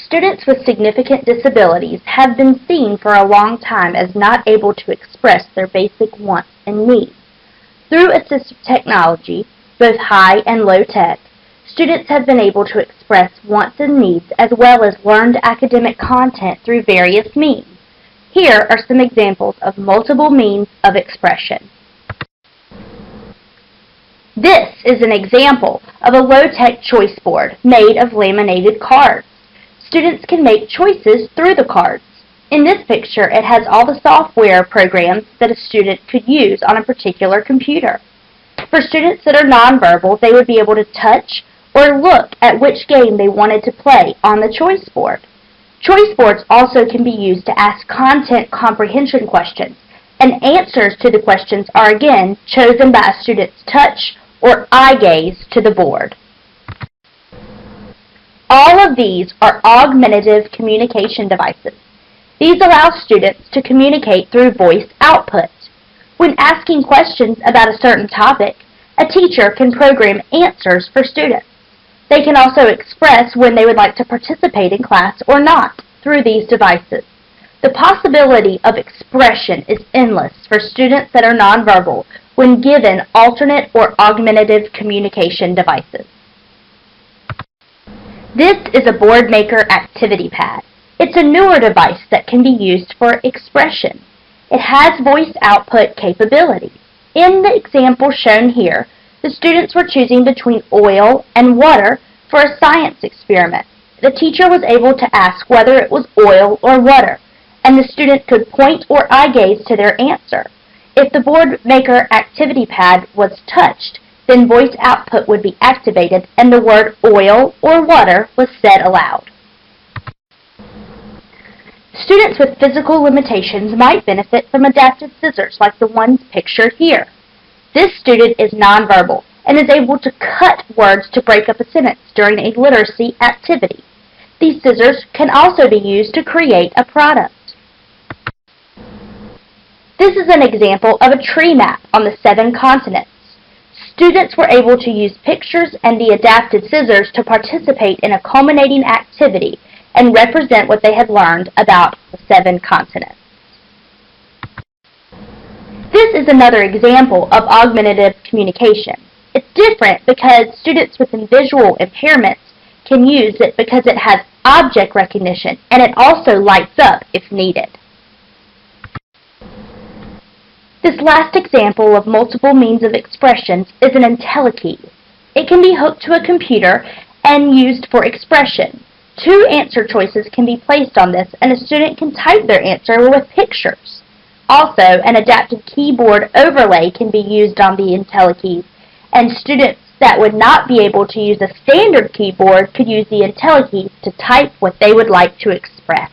Students with significant disabilities have been seen for a long time as not able to express their basic wants and needs. Through assistive technology, both high and low tech, students have been able to express wants and needs as well as learned academic content through various means. Here are some examples of multiple means of expression. This is an example of a low-tech choice board made of laminated cards. Students can make choices through the cards. In this picture, it has all the software programs that a student could use on a particular computer. For students that are nonverbal, they would be able to touch or look at which game they wanted to play on the choice board. Choice boards also can be used to ask content comprehension questions, and answers to the questions are again chosen by a student's touch or eye gaze to the board. All of these are augmentative communication devices. These allow students to communicate through voice output. When asking questions about a certain topic, a teacher can program answers for students. They can also express when they would like to participate in class or not through these devices. The possibility of expression is endless for students that are nonverbal when given alternate or augmentative communication devices. This is a Boardmaker activity pad. It's a newer device that can be used for expression. It has voice output capabilities. In the example shown here, the students were choosing between oil and water for a science experiment. The teacher was able to ask whether it was oil or water, and the student could point or eye gaze to their answer. If the Boardmaker activity pad was touched, then voice output would be activated and the word oil or water was said aloud. Students with physical limitations might benefit from adaptive scissors like the ones pictured here. This student is nonverbal and is able to cut words to break up a sentence during a literacy activity. These scissors can also be used to create a product. This is an example of a tree map on the 7 continents. Students were able to use pictures and the adapted scissors to participate in a culminating activity and represent what they had learned about the 7 continents. This is another example of augmentative communication. It's different because students with visual impairments can use it because it has object recognition and it also lights up if needed. This last example of multiple means of expression is an IntelliKey. It can be hooked to a computer and used for expression. 2 answer choices can be placed on this and a student can type their answer with pictures. Also, an adaptive keyboard overlay can be used on the IntelliKeys, and students that would not be able to use a standard keyboard could use the IntelliKeys to type what they would like to express.